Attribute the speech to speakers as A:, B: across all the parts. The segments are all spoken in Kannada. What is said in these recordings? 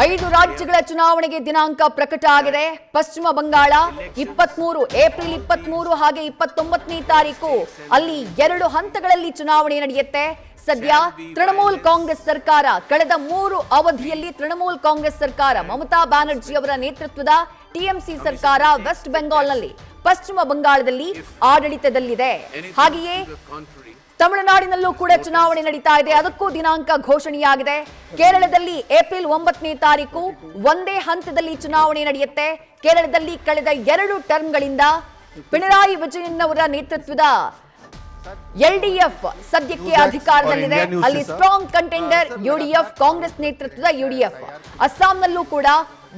A: 5 ರಾಜ್ಯಗಳ ಚುನಾವಣೆಗೆ ದಿನಾಂಕ ಪ್ರಕಟ ಆಗಿದೆ. ಪಶ್ಚಿಮ ಬಂಗಾಳ ಏಪ್ರಿಲ್ 23 ಹಾಗೆ 29ನೇ ತಾರೀಕು ಅಲ್ಲಿ 2 ಹಂತಗಳಲ್ಲಿ ಚುನಾವಣೆ ನಡೆಯುತ್ತೆ. ಸದ್ಯ ತೃಣಮೂಲ್ ಕಾಂಗ್ರೆಸ್ ಸರ್ಕಾರ ಕಳೆದ 3 ಅವಧಿಯಲ್ಲಿ ತೃಣಮೂಲ್ ಕಾಂಗ್ರೆಸ್ ಸರ್ಕಾರ ಮಮತಾ ಬ್ಯಾನರ್ಜಿ ಅವರ ನೇತೃತ್ವದ ಟಿಎಂಸಿ ಸರ್ಕಾರ ವೆಸ್ಟ್ ಬೆಂಗಾಲ್ನಲ್ಲಿ ಪಶ್ಚಿಮ ಬಂಗಾಳದಲ್ಲಿ ಆಡಳಿತದಲ್ಲಿದೆ. ಹಾಗೆಯೇ ತಮಿಳುನಾಡಿನಲ್ಲೂ ಕೂಡ ಚುನಾವಣೆ ನಡೀತಾ ಇದೆ. ಅದಕ್ಕೂ ದಿನಾಂಕ ಘೋಷಣೆಯಾಗಿದೆ. ಕೇರಳದಲ್ಲಿ ಏಪ್ರಿಲ್ 9ನೇ ತಾರೀಕು ಒಂದೇ ಹಂತದಲ್ಲಿ ಚುನಾವಣೆ ನಡೆಯುತ್ತೆ. ಕೇರಳದಲ್ಲಿ ಕಳೆದ 2 ಟರ್ಮ್ಗಳಿಂದ ಪಿಣರಾಯಿ ವಿಜಯನ್ ಅವರ ನೇತೃತ್ವದ ಎಲ್ಡಿಎಫ್ ಸದ್ಯಕ್ಕೆ ಅಧಿಕಾರದಲ್ಲಿದೆ. ಅಲ್ಲಿ ಸ್ಟ್ರಾಂಗ್ ಕಂಟೆಂಡರ್ ಯುಡಿಎಫ್, ಕಾಂಗ್ರೆಸ್ ನೇತೃತ್ವದ ಯುಡಿಎಫ್. ಅಸ್ಸಾಂನಲ್ಲೂ ಕೂಡ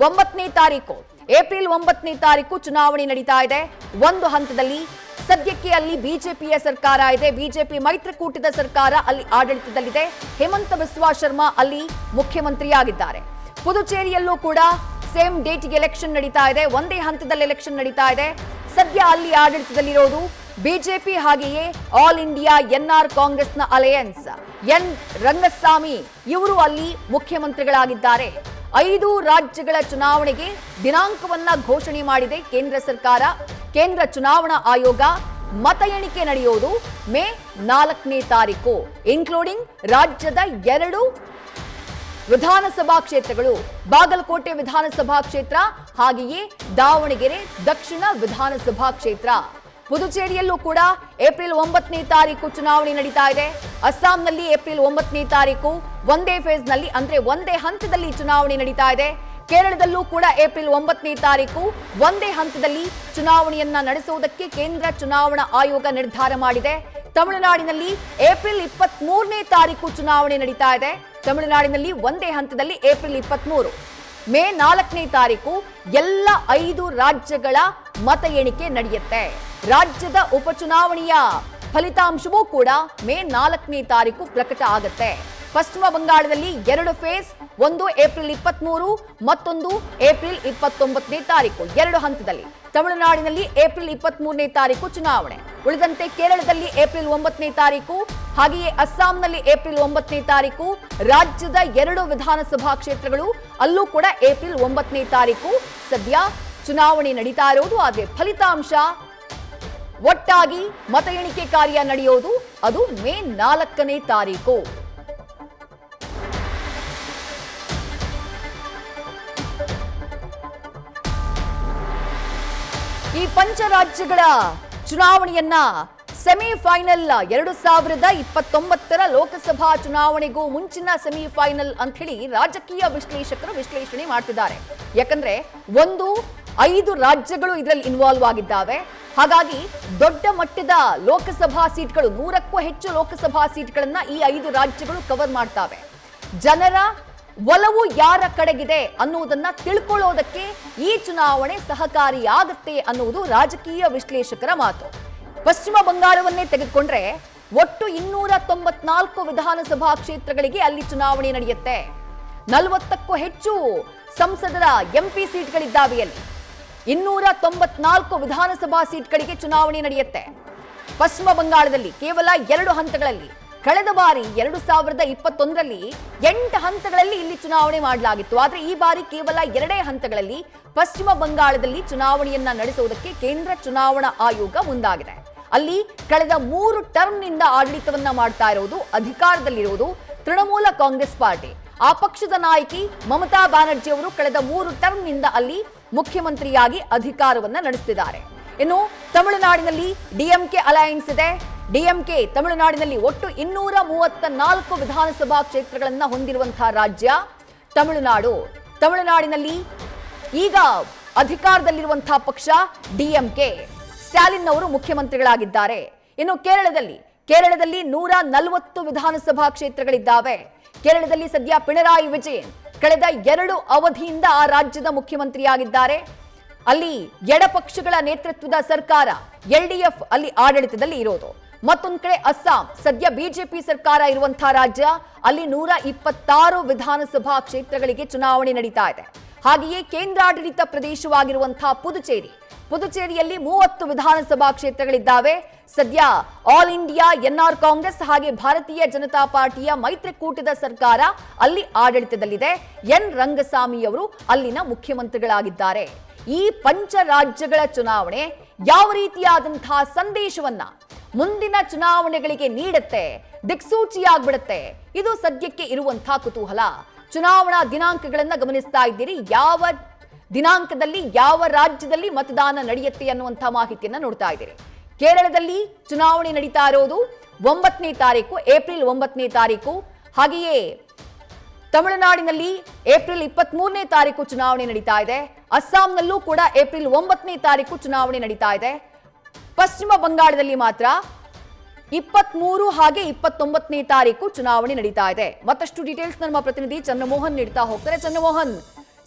A: 9ನೇ ತಾರೀಕು ಏಪ್ರಿಲ್ 9ನೇ ತಾರೀಕು ಚುನಾವಣೆ ನಡೀತಾ ಇದೆ. ಒಂದು ಹಂತದಲ್ಲಿ ಸದ್ಯಕ್ಕೆ ಅಲ್ಲಿ ಬಿಜೆಪಿಯ ಸರ್ಕಾರ ಇದೆ. ಬಿಜೆಪಿ ಮೈತ್ರಿಕೂಟದ ಸರ್ಕಾರ ಅಲ್ಲಿ ಆಡಳಿತದಲ್ಲಿದೆ. ಹೇಮಂತ ಬಿಸ್ವಾ ಶರ್ಮಾ ಅಲ್ಲಿ ಮುಖ್ಯಮಂತ್ರಿಯಾಗಿದ್ದಾರೆ. ಪುದುಚೇರಿಯಲ್ಲೂ ಕೂಡ ಸೇಮ್ ಡೇಟ್ಗೆ ಎಲೆಕ್ಷನ್ ನಡೀತಾ ಇದೆ. ಒಂದೇ ಹಂತದಲ್ಲಿ ಎಲೆಕ್ಷನ್ ನಡೀತಾ ಇದೆ. ಸದ್ಯ ಅಲ್ಲಿ ಆಡಳಿತದಲ್ಲಿರೋದು ಬಿಜೆಪಿ. ಹಾಗೆಯೇ ಆಲ್ ಇಂಡಿಯಾ ಎನ್ಆರ್ ಕಾಂಗ್ರೆಸ್ನ ಅಲಯನ್ಸ್ ಎನ್ ರಂಗಸ್ವಾಮಿ ಇವರು ಅಲ್ಲಿ ಮುಖ್ಯಮಂತ್ರಿಗಳಾಗಿದ್ದಾರೆ. 5 ರಾಜ್ಯಗಳ ಚುನಾವಣೆಗೆ ದಿನಾಂಕವನ್ನ ಘೋಷಣೆ ಮಾಡಿದೆ ಕೇಂದ್ರ ಸರ್ಕಾರ. ಕೇಂದ್ರ ಚುನಾವಣಾ ಆಯೋಗ. ಮತ ಎಣಿಕೆ ನಡೆಯೋದು ಮೇ 4ನೇ ತಾರೀಕು. ಇನ್ಕ್ಲೂಡಿಂಗ್ ರಾಜ್ಯದ 2 ವಿಧಾನಸಭಾ ಕ್ಷೇತ್ರಗಳು, ಬಾಗಲಕೋಟೆ ವಿಧಾನಸಭಾ ಕ್ಷೇತ್ರ ಹಾಗೆಯೇ ದಾವಣಗೆರೆ ದಕ್ಷಿಣ ವಿಧಾನಸಭಾ ಕ್ಷೇತ್ರ. ಪುದುಚೇರಿಯಲ್ಲೂ ಕೂಡ ಏಪ್ರಿಲ್ 9ನೇ ತಾರೀಕು ಚುನಾವಣೆ ನಡೀತಾ ಇದೆ. ಅಸ್ಸಾಂನಲ್ಲಿ ಏಪ್ರಿಲ್ 9ನೇ ತಾರೀಕು ಒಂದೇ ಫೇಸ್ನಲ್ಲಿ ಅಂದ್ರೆ ಒಂದೇ ಹಂತದಲ್ಲಿ ಚುನಾವಣೆ ನಡೀತಾ ಇದೆ. ಕೇರಳದಲ್ಲೂ ಕೂಡ ಏಪ್ರಿಲ್ 9ನೇ ತಾರೀಕು ಒಂದೇ ಹಂತದಲ್ಲಿ ಚುನಾವಣೆಯನ್ನ ನಡೆಸುವುದಕ್ಕೆ ಕೇಂದ್ರ ಚುನಾವಣಾ ಆಯೋಗ ನಿರ್ಧಾರ ಮಾಡಿದೆ. ತಮಿಳುನಾಡಿನಲ್ಲಿ ಏಪ್ರಿಲ್ 23ನೇ ತಾರೀಕು ಚುನಾವಣೆ ನಡೀತಾ ಇದೆ. ತಮಿಳುನಾಡಿನಲ್ಲಿ ಒಂದೇ ಹಂತದಲ್ಲಿ ಏಪ್ರಿಲ್ 23. ಮೇ 4ನೇ ತಾರೀಕು ಎಲ್ಲ 5 ರಾಜ್ಯಗಳ ಮತ ಎಣಿಕೆ ನಡೆಯುತ್ತೆ. ರಾಜ್ಯದ ಉಪಚುನಾವಣೆಯ ಫಲಿತಾಂಶವೂ ಕೂಡ ಮೇ 4ನೇ ತಾರೀಕು ಪ್ರಕಟ ಆಗುತ್ತೆ. ಪಶ್ಚಿಮ ಬಂಗಾಳದಲ್ಲಿ 2 ಫೇಸ್, ಒಂದು ಏಪ್ರಿಲ್ 23, ಮತ್ತೊಂದು ಏಪ್ರಿಲ್ 29ನೇ ತಾರೀಕು, 2 ಹಂತದಲ್ಲಿ. ತಮಿಳುನಾಡಿನಲ್ಲಿ ಏಪ್ರಿಲ್ 23ನೇ ತಾರೀಕು ಚುನಾವಣೆ. ಉಳಿದಂತೆ ಕೇರಳದಲ್ಲಿ ಏಪ್ರಿಲ್ 9ನೇ ತಾರೀಕು, ಹಾಗೆಯೇ ಅಸ್ಸಾಂನಲ್ಲಿ ಏಪ್ರಿಲ್ 9ನೇ ತಾರೀಕು. ರಾಜ್ಯದ 2 ವಿಧಾನಸಭಾ ಕ್ಷೇತ್ರಗಳು ಅಲ್ಲೂ ಕೂಡ ಏಪ್ರಿಲ್ 9ನೇ ತಾರೀಕು ಸದ್ಯ ಚುನಾವಣೆ ನಡೀತಾ ಇರೋದು. ಆದರೆ ಫಲಿತಾಂಶ ಒಟ್ಟಾಗಿ ಮತ ಎಣಿಕೆ ಕಾರ್ಯ ನಡೆಯೋದು ಅದು ಮೇ 4ನೇ ತಾರೀಕು. ಈ ಪಂಚರಾಜ್ಯಗಳ ಚುನಾವಣೆಯನ್ನ ಸೆಮಿಫೈನಲ್ 2029ರ ಲೋಕಸಭಾ ಚುನಾವಣೆಗೂ ಮುಂಚಿನ ಸೆಮಿಫೈನಲ್ ಅಂತ ಹೇಳಿ ರಾಜಕೀಯ ವಿಶ್ಲೇಷಕರು ವಿಶ್ಲೇಷಣೆ ಮಾಡ್ತಿದ್ದಾರೆ. ಯಾಕಂದ್ರೆ 5 ರಾಜ್ಯಗಳು ಇದರಲ್ಲಿ ಇನ್ವಾಲ್ವ್ ಆಗಿದ್ದಾವೆ. ಹಾಗಾಗಿ ದೊಡ್ಡ ಮಟ್ಟದ ಲೋಕಸಭಾ ಸೀಟ್ಗಳು, 100ಕ್ಕೂ ಹೆಚ್ಚು ಲೋಕಸಭಾ ಸೀಟ್ಗಳನ್ನ ಈ 5 ರಾಜ್ಯಗಳು ಕವರ್ ಮಾಡ್ತಾವೆ. ಜನರ ಒಲವು ಯಾರ ಕಡೆಗಿದೆ ಅನ್ನುವುದನ್ನ ತಿಳ್ಕೊಳ್ಳೋದಕ್ಕೆ ಈ ಚುನಾವಣೆ ಸಹಕಾರಿಯಾಗುತ್ತೆ ಅನ್ನುವುದು ರಾಜಕೀಯ ವಿಶ್ಲೇಷಕರ ಮಾತು. ಪಶ್ಚಿಮ ಬಂಗಾಳವನ್ನೇ ತೆಗೆದುಕೊಂಡ್ರೆ ಒಟ್ಟು 294 ವಿಧಾನಸಭಾ ಕ್ಷೇತ್ರಗಳಿಗೆ ಅಲ್ಲಿ ಚುನಾವಣೆ ನಡೆಯುತ್ತೆ. 40ಕ್ಕೂ ಹೆಚ್ಚು ಸಂಸದರ ಎಂಪಿ ಸೀಟ್ಗಳಿದ್ದಾವೆ. ಅಲ್ಲಿ 294 ವಿಧಾನಸಭಾ ಸೀಟ್ಗಳಿಗೆ ಚುನಾವಣೆ ನಡೆಯುತ್ತೆ. ಪಶ್ಚಿಮ ಬಂಗಾಳದಲ್ಲಿ ಕೇವಲ 2 ಹಂತಗಳಲ್ಲಿ. ಕಳೆದ ಬಾರಿ 2021ರಲ್ಲಿ 8 ಹಂತಗಳಲ್ಲಿ ಇಲ್ಲಿ ಚುನಾವಣೆ ಮಾಡಲಾಗಿತ್ತು. ಆದರೆ ಈ ಬಾರಿ ಕೇವಲ 2 ಹಂತಗಳಲ್ಲಿ ಪಶ್ಚಿಮ ಬಂಗಾಳದಲ್ಲಿ ಚುನಾವಣೆಯನ್ನ ನಡೆಸುವುದಕ್ಕೆ ಕೇಂದ್ರ ಚುನಾವಣಾ ಆಯೋಗ ಮುಂದಾಗಿದೆ. ಅಲ್ಲಿ ಕಳೆದ 3 ಟರ್ಮ್ನಿಂದ ಆಡಳಿತವನ್ನ ಮಾಡ್ತಾ ಇರೋದು, ಅಧಿಕಾರದಲ್ಲಿರುವುದು ತೃಣಮೂಲ ಕಾಂಗ್ರೆಸ್ ಪಾರ್ಟಿ. ಆ ಪಕ್ಷದ ನಾಯಕಿ ಮಮತಾ ಬ್ಯಾನರ್ಜಿ ಅವರು ಕಳೆದ 3 ಟರ್ಮ್ನಿಂದ ಅಲ್ಲಿ ಮುಖ್ಯಮಂತ್ರಿಯಾಗಿ ಅಧಿಕಾರವನ್ನ ನಡೆಸುತ್ತಿದ್ದಾರೆ. ಇನ್ನು ತಮಿಳುನಾಡಿನಲ್ಲಿ ಡಿಎಂಕೆ ಅಲಯನ್ಸ್ ಇದೆ. ಡಿಎಂಕೆ ತಮಿಳುನಾಡಿನಲ್ಲಿ ಒಟ್ಟು 234 ವಿಧಾನಸಭಾ ಕ್ಷೇತ್ರಗಳನ್ನ ಹೊಂದಿರುವಂತಹ ರಾಜ್ಯ ತಮಿಳುನಾಡು. ತಮಿಳುನಾಡಿನಲ್ಲಿ ಈಗ ಅಧಿಕಾರದಲ್ಲಿರುವಂತಹ ಪಕ್ಷ ಡಿಎಂಕೆ. ಸ್ಟಾಲಿನ್ ಅವರು ಮುಖ್ಯಮಂತ್ರಿಗಳಾಗಿದ್ದಾರೆ. ಇನ್ನು ಕೇರಳದಲ್ಲಿ 140 ವಿಧಾನಸಭಾ ಕ್ಷೇತ್ರಗಳಿದ್ದಾವೆ. ಕೇರಳದಲ್ಲಿ ಸದ್ಯ ಪಿಣರಾಯಿ ವಿಜಯನ್ ಕಳೆದ 2 ಅವಧಿಯಿಂದ ಆ ರಾಜ್ಯದ ಮುಖ್ಯಮಂತ್ರಿಯಾಗಿದ್ದಾರೆ. ಅಲ್ಲಿ ಎಡಪಕ್ಷಗಳ ನೇತೃತ್ವದ ಸರ್ಕಾರ ಎಲ್ಡಿಎಫ್ ಅಲ್ಲಿ ಆಡಳಿತದಲ್ಲಿ ಇರೋದು. ಮತ್ತೊಂದು ಕಡೆ ಅಸ್ಸಾಂ ಸದ್ಯ ಬಿಜೆಪಿ ಸರ್ಕಾರ ಇರುವಂತಹ ರಾಜ್ಯ. ಅಲ್ಲಿ 126 ವಿಧಾನಸಭಾ ಕ್ಷೇತ್ರಗಳಿಗೆ ಚುನಾವಣೆ ನಡೀತಾ ಇದೆ. ಹಾಗೆಯೇ ಕೇಂದ್ರಾಡಳಿತ ಪ್ರದೇಶವಾಗಿರುವಂತಹ ಪುದುಚೇರಿಯಲ್ಲಿ 30 ವಿಧಾನಸಭಾ ಕ್ಷೇತ್ರಗಳಿದ್ದಾವೆ. ಸದ್ಯ ಆಲ್ ಇಂಡಿಯಾ ಎನ್ಆರ್ ಕಾಂಗ್ರೆಸ್ ಹಾಗೆ ಭಾರತೀಯ ಜನತಾ ಪಾರ್ಟಿಯ ಮೈತ್ರಿಕೂಟದ ಸರ್ಕಾರ ಅಲ್ಲಿ ಆಡಳಿತದಲ್ಲಿದೆ. ಎನ್ ರಂಗಸ್ವಾಮಿ ಅವರು ಅಲ್ಲಿನ ಮುಖ್ಯಮಂತ್ರಿಗಳಾಗಿದ್ದಾರೆ. ಈ ಪಂಚ ರಾಜ್ಯಗಳ ಚುನಾವಣೆ ಯಾವ ರೀತಿಯಾದಂತಹ ಸಂದೇಶವನ್ನ ಮುಂದಿನ ಚುನಾವಣೆಗಳಿಗೆ ನೀಡುತ್ತೆ, ದಿಕ್ಸೂಚಿಯಾಗ್ಬಿಡುತ್ತೆ, ಇದು ಸದ್ಯಕ್ಕೆ ಇರುವಂತಹ ಕುತೂಹಲ. ಚುನಾವಣಾ ದಿನಾಂಕಗಳನ್ನ ಗಮನಿಸ್ತಾ ಇದ್ದೀರಿ. ಯಾವ ದಿನಾಂಕದಲ್ಲಿ ಯಾವ ರಾಜ್ಯದಲ್ಲಿ ಮತದಾನ ನಡೆಯುತ್ತೆ ಅನ್ನುವಂತಹ ಮಾಹಿತಿಯನ್ನ ನೋಡ್ತಾ ಇದ್ದೀರಿ. ಕೇರಳದಲ್ಲಿ ಚುನಾವಣೆ ನಡೀತಾ ಇರೋದು 9ನೇ ತಾರೀಕು, ಏಪ್ರಿಲ್ 9ನೇ ತಾರೀಕು. ಹಾಗೆಯೇ ತಮಿಳುನಾಡಿನಲ್ಲಿ ಏಪ್ರಿಲ್ 23ನೇ ತಾರೀಕು ಚುನಾವಣೆ ನಡೀತಾ ಇದೆ. ಅಸ್ಸಾಂನಲ್ಲೂ ಕೂಡ ಏಪ್ರಿಲ್ 9ನೇ ತಾರೀಕು ಚುನಾವಣೆ ನಡೀತಾ ಇದೆ. ಪಶ್ಚಿಮ ಬಂಗಾಳದಲ್ಲಿ ಮಾತ್ರ 23 ಹಾಗೆ 29ನೇ ತಾರೀಕು ಚುನಾವಣೆ ನಡೀತಾ ಇದೆ. ಮತ್ತಷ್ಟು ಡೀಟೇಲ್ಸ್ ನಮ್ಮ ಪ್ರತಿನಿಧಿ ಚಂದ್ರಮೋಹನ್ ನೀಡ್ತಾ ಹೋಗ್ತಾರೆ. ಚಂದ್ರಮೋಹನ್,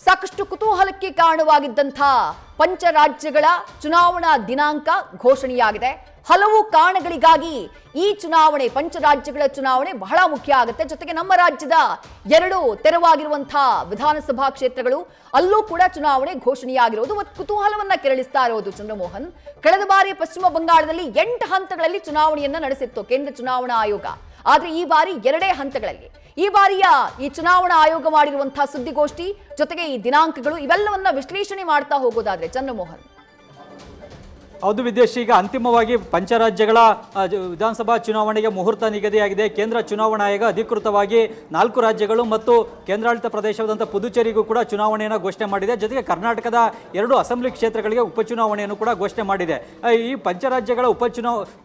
A: ಸಾಕಷ್ಟು ಕುತೂಹಲಕ್ಕೆ ಕಾರಣವಾಗಿದ್ದಂಥ ಪಂಚ ರಾಜ್ಯಗಳ ಚುನಾವಣಾ ದಿನಾಂಕ ಘೋಷಣೆಯಾಗಿದೆ. ಹಲವು ಕಾರಣಗಳಿಗಾಗಿ ಈ ಚುನಾವಣೆ, ಪಂಚರಾಜ್ಯಗಳ ಚುನಾವಣೆ ಬಹಳ ಮುಖ್ಯ ಆಗುತ್ತೆ. ಜೊತೆಗೆ ನಮ್ಮ ರಾಜ್ಯದ 2 ತೆರವಾಗಿರುವಂತಹ ವಿಧಾನಸಭಾ ಕ್ಷೇತ್ರಗಳು, ಅಲ್ಲೂ ಕೂಡ ಚುನಾವಣೆ ಘೋಷಣೆಯಾಗಿರೋದು ಕುತೂಹಲವನ್ನ ಕೆರಳಿಸ್ತಾ ಇರೋದು. ಚಂದ್ರಮೋಹನ್, ಕಳೆದ ಬಾರಿ ಪಶ್ಚಿಮ ಬಂಗಾಳದಲ್ಲಿ 8 ಹಂತಗಳಲ್ಲಿ ಚುನಾವಣೆಯನ್ನ ನಡೆಸಿತ್ತು ಕೇಂದ್ರ ಚುನಾವಣಾ ಆಯೋಗ. ಆದ್ರೆ ಈ ಬಾರಿ 2 ಹಂತಗಳಲ್ಲಿ. ಈ ಬಾರಿಯ ಈ ಚುನಾವಣಾ ಆಯೋಗ ಮಾಡಿರುವಂತಹ ಸುದ್ದಿಗೋಷ್ಠಿ ಜೊತೆಗೆ ಈ ದಿನಾಂಕಗಳು ಇವೆಲ್ಲವನ್ನ ವಿಶ್ಲೇಷಣೆ ಮಾಡ್ತಾ ಹೋಗೋದಾದ್ರೆ ಚಂದ್ರಮೋಹನ್.
B: ಹೌದು ವಿದೇಶಿ, ಈಗ ಅಂತಿಮವಾಗಿ ಪಂಚರಾಜ್ಯಗಳ ವಿಧಾನಸಭಾ ಚುನಾವಣೆಗೆ ಮುಹೂರ್ತ ನಿಗದಿಯಾಗಿದೆ. ಕೇಂದ್ರ ಚುನಾವಣಾ ಆಯೋಗ ಅಧಿಕೃತವಾಗಿ 4 ರಾಜ್ಯಗಳು ಮತ್ತು ಕೇಂದ್ರಾಡಳಿತ ಪ್ರದೇಶವಾದಂಥ ಪುದುಚೇರಿಗೂ ಕೂಡ ಚುನಾವಣೆಯನ್ನು ಘೋಷಣೆ ಮಾಡಿದೆ. ಜೊತೆಗೆ ಕರ್ನಾಟಕದ 2 ಅಸೆಂಬ್ಲಿ ಕ್ಷೇತ್ರಗಳಿಗೆ ಉಪಚುನಾವಣೆಯನ್ನು ಕೂಡ ಘೋಷಣೆ ಮಾಡಿದೆ. ಈ ಪಂಚರಾಜ್ಯಗಳ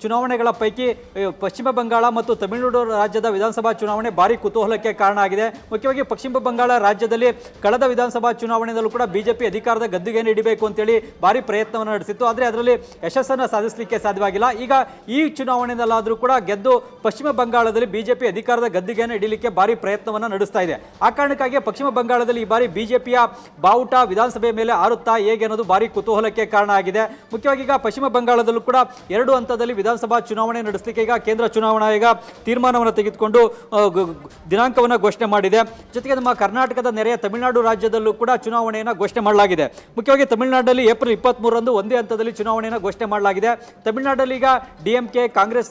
B: ಚುನಾವಣೆಗಳ ಪೈಕಿ ಪಶ್ಚಿಮ ಬಂಗಾಳ ಮತ್ತು ತಮಿಳುನಾಡು ರಾಜ್ಯದ ವಿಧಾನಸಭಾ ಚುನಾವಣೆ ಭಾರಿ ಕುತೂಹಲಕ್ಕೆ ಕಾರಣ ಆಗಿದೆ. ಮುಖ್ಯವಾಗಿ ಪಶ್ಚಿಮ ಬಂಗಾಳ ರಾಜ್ಯದಲ್ಲಿ ಕಳೆದ ವಿಧಾನಸಭಾ ಚುನಾವಣೆಯಲ್ಲೂ ಕೂಡ ಬಿಜೆಪಿ ಅಧಿಕಾರದ ಗದ್ದುಗೆಯನ್ನು ಹಿಡಿಬೇಕು ಅಂತೇಳಿ ಭಾರಿ ಪ್ರಯತ್ನವನ್ನು ನಡೆಸಿತ್ತು. ಆದರೆ ಅದರಲ್ಲಿ ಯಶಸ್ಸನ್ನು ಸಾಧಿಸಲಿಕ್ಕೆ ಸಾಧ್ಯವಾಗಿಲ್ಲ. ಈಗ ಈ ಚುನಾವಣೆಯಲ್ಲಾದರೂ ಕೂಡ ಗೆದ್ದು ಪಶ್ಚಿಮ ಬಂಗಾಳದಲ್ಲಿ ಬಿಜೆಪಿ ಅಧಿಕಾರದ ಗದ್ದುಗೆಯನ್ನು ಹಿಡಿಯಲಿಕ್ಕೆ ಭಾರಿ ಪ್ರಯತ್ನವನ್ನು ನಡೆಸ್ತಾ ಇದೆ. ಆ ಕಾರಣಕ್ಕಾಗಿ ಪಶ್ಚಿಮ ಬಂಗಾಳದಲ್ಲಿ ಈ ಬಾರಿ ಬಿಜೆಪಿಯ ಬಾವುಟ ವಿಧಾನಸಭೆ ಮೇಲೆ ಆರುತ್ತಾ ಹೇಗೆ ಅನ್ನೋದು ಭಾರಿ ಕುತೂಹಲಕ್ಕೆ ಕಾರಣ ಆಗಿದೆ. ಮುಖ್ಯವಾಗಿ ಈಗ ಪಶ್ಚಿಮ ಬಂಗಾಳದಲ್ಲೂ ಕೂಡ 2 ಹಂತದಲ್ಲಿ ವಿಧಾನಸಭಾ ಚುನಾವಣೆ ನಡೆಸಲಿಕ್ಕೆ ಈಗ ಕೇಂದ್ರ ಚುನಾವಣಾ ಆಯೋಗ ತೀರ್ಮಾನವನ್ನು ತೆಗೆದುಕೊಂಡು ದಿನಾಂಕವನ್ನು ಘೋಷಣೆ ಮಾಡಿದೆ. ಜೊತೆಗೆ ನಮ್ಮ ಕರ್ನಾಟಕದ ನೆರೆಯ ತಮಿಳುನಾಡು ರಾಜ್ಯದಲ್ಲೂ ಕೂಡ ಚುನಾವಣೆಯನ್ನು ಘೋಷಣೆ ಮಾಡಲಾಗಿದೆ. ಮುಖ್ಯವಾಗಿ ತಮಿಳುನಾಡಿನಲ್ಲಿ ಏಪ್ರಿಲ್ 23ರಂದು ಒಂದೇ ಹಂತದಲ್ಲಿ ಚುನಾವಣೆಯನ್ನು ಘೋಷಣೆ ಮಾಡಲಾಗಿದೆ. ತಮಿಳುನಾಡಲ್ಲಿ ಈಗ ಡಿಎಂಕೆ ಕಾಂಗ್ರೆಸ್